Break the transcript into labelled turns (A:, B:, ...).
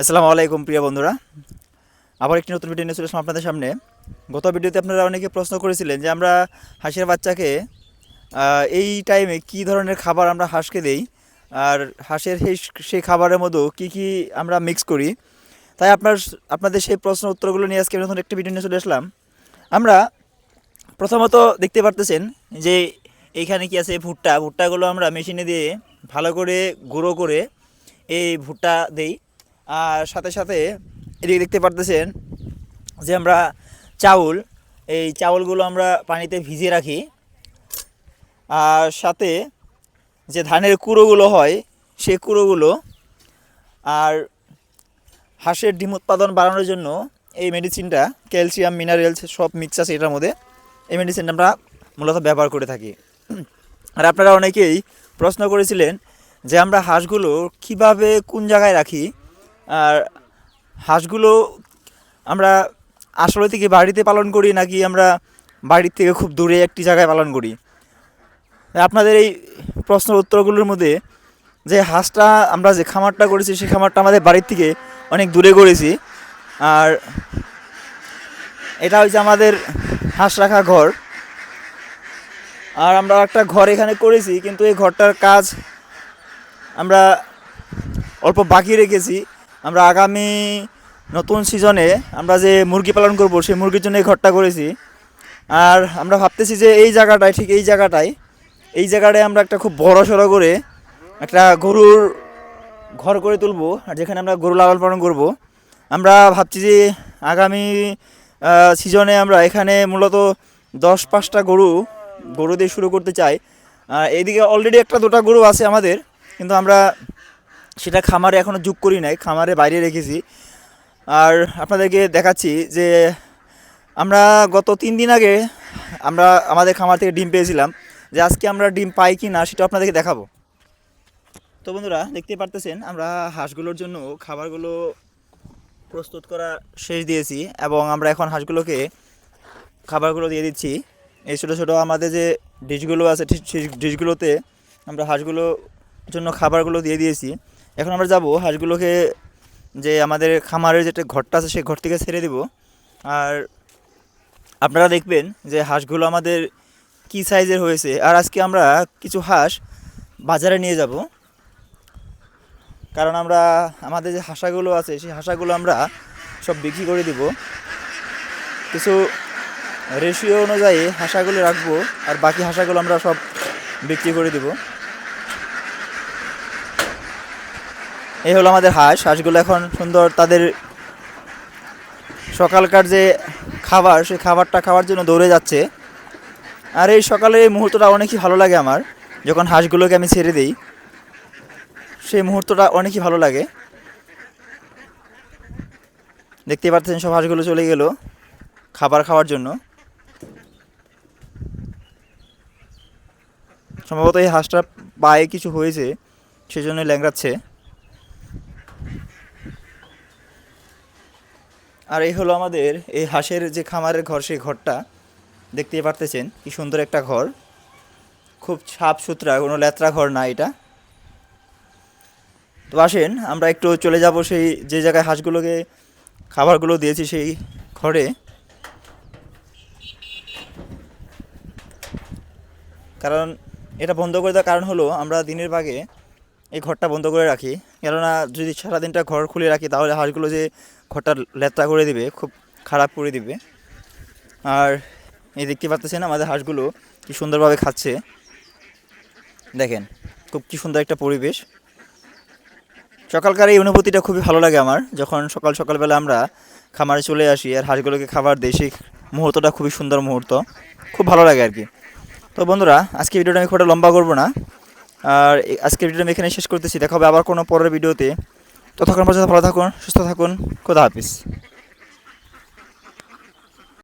A: আসসালামু আলাইকুম প্রিয় বন্ধুরা, আবার একটি নতুন ভিডিও নিয়ে চলে আসলাম আপনাদের সামনে। গত ভিডিওতে আপনারা অনেকে প্রশ্ন করেছিলেন যে আমরা হাঁসের বাচ্চাকে এই টাইমে কী ধরনের খাবার আমরা হাঁসকে দেই, আর হাঁসের সেই খাবারের মধ্যে কি কি আমরা মিক্স করি। তাই আপনাদের সেই প্রশ্ন উত্তরগুলো নিয়ে আজকে নতুন একটি ভিডিও নিয়ে চলে আসলাম। আমরা প্রথমত দেখতে পারতেছেন যে এইখানে কি আছে, ভুট্টাগুলো আমরা মেশিনে দিয়ে ভালো করে গুঁড়ো করে এই ভুট্টা দেই। আর সাথে সাথে এদিকে দেখতে পারতেছেন যে আমরা এই চাউলগুলো আমরা পানিতে ভিজিয়ে রাখি। আর সাথে যে ধানের কুড়োগুলো হয় সেই কুড়োগুলো, আর হাঁসের ডিম উৎপাদন বাড়ানোর জন্য এই মেডিসিনটা, ক্যালসিয়াম মিনারেলস সব মিক্স আছে এটার মধ্যে, এই মেডিসিনটা আমরা মূলত ব্যবহার করে থাকি। আর আপনারা অনেকেই প্রশ্ন করেছিলেন যে আমরা হাঁসগুলো কিভাবে কোন জায়গায় রাখি, আর হাঁসগুলো আমরা আসলে থেকে বাড়িতে পালন করি নাকি আমরা বাড়ির থেকে খুব দূরে একটি জায়গায় পালন করি। আপনাদের এই প্রশ্নের উত্তরগুলোর মধ্যে যে হাঁসটা আমরা যে খামারটা করেছি সেই খামারটা আমাদের বাড়ির থেকে অনেক দূরে করেছি। আর এটা হচ্ছে আমাদের হাঁস রাখা ঘর। আর আমরা একটা ঘর এখানে করেছি, কিন্তু এই ঘরটার কাজ আমরা অল্প বাকি রেখেছি। আমরা আগামী নতুন সিজনে আমরা যে মুরগি পালন করব সেই মুরগির জন্য এই ঘরটা করেছি। আর আমরা ভাবতেছি যে এই জায়গাটায় আমরা একটা খুব বড় সড়ো করে একটা গরুর ঘর করে তুলব, আর যেখানে আমরা গরু লালন পালন করব। আমরা ভাবছি যে আগামী সিজনে আমরা এখানে মূলত 10-5টা গরু দিয়ে শুরু করতে চাই। এইদিকে অলরেডি একটা দুটা গরু আছে আমাদের, কিন্তু আমরা সেটা খামারে এখনও যোগ করি নাই, খামারে বাইরে রেখেছি। আর আপনাদেরকে দেখাচ্ছি যে আমরা গত 3 দিন আগে আমরা আমাদের খামার থেকে ডিম পেয়েছিলাম, যে আজকে আমরা ডিম পাই কি না সেটা আপনাদেরকে দেখাবো। তো বন্ধুরা, দেখতে পারতেছেন আমরা হাঁসগুলোর জন্য খাবারগুলো প্রস্তুত করা শেষ দিয়েছি, এবং আমরা এখন হাঁসগুলোকে খাবারগুলো দিয়ে দিচ্ছি। এই ছোটো ছোটো আমাদের যে ডিশগুলো আছে সেই ডিশগুলোতে আমরা হাঁসগুলোর জন্য খাবারগুলো দিয়ে দিয়েছি। এখন আমরা যাব হাঁসগুলোকে যে আমাদের খামারের যেটা ঘরটা আছে সেই ঘর থেকে ছেড়ে দেব। আর আপনারা দেখবেন যে হাঁসগুলো আমাদের কী সাইজের হয়েছে। আর আজকে আমরা কিছু হাঁস বাজারে নিয়ে যাব, কারণ আমরা আমাদের যে হাঁসগুলো আছে সেই হাঁসগুলো আমরা সব বিক্রি করে দিব। কিছু রেশিও অনুযায়ী হাঁসগুলো রাখবো, আর বাকি হাঁসগুলো আমরা সব বিক্রি করে দিব। এই হলো আমাদের হাঁসগুলো এখন সুন্দর তাদের সকালকার যে খাবার সেই খাবারটা খাওয়ার জন্য দৌড়ে যাচ্ছে। আর এই সকালের এই মুহূর্তটা অনেকই ভালো লাগে আমার, যখন হাঁসগুলোকে আমি ছেড়ে দিই সেই মুহূর্তটা অনেকই ভালো লাগে। দেখতে পাচ্ছেন সব হাঁসগুলো চলে গেল খাবার খাওয়ার জন্য। সম্ভবত এই হাঁসটার পায়ে কিছু হয়েছে, সেজন্য ল্যাংড়াচ্ছে। আর এই হলো আমাদের এই হাঁসের যে খামারের ঘর, সেই ঘরটা দেখতেই পারতেছেন কি সুন্দর একটা ঘর, খুব সাফ সুতরা, কোনো লেত্রা ঘর না এটা। তো আসেন আমরা একটু চলে যাব সেই যে জায়গায় হাঁসগুলোকে খাবারগুলো দিয়েছি সেই ঘরে। কারণ এটা বন্ধ করে দেওয়ার কারণ হলো আমরা দিনের ভাগে এই ঘরটা বন্ধ করে রাখি, কেননা যদি সারাদিনটা ঘর খুলে রাখি তাহলে হাঁসগুলো যে ঘরটা লেত্রা করে দিবে, খুব খারাপ করে দিবে। আর এই দেখতে পাচ্ছেন আমাদের হাঁসগুলো কি সুন্দরভাবে খাচ্ছে, দেখেন খুব কি সুন্দর একটা পরিবেশ। সকালকার এই অনুভূতিটা খুবই ভালো লাগে আমার, যখন সকালবেলা আমরা খামারে চলে আসি আর হাঁসগুলোকে খাবার দিই, সেই মুহূর্তটা খুবই সুন্দর মুহূর্ত, খুব ভালো লাগে আর কি। তো বন্ধুরা, আজকে ভিডিওটা আমি খুব একটা লম্বা করবো না, আর আজকের ভিডিওটা আমি এখানে শেষ করতেছি। দেখা হবে আবার কোনো পরের ভিডিওতে। ততক্ষণ পর্যন্ত ভালো থাকুন, সুস্থ থাকুন, খোদা হাফিজ।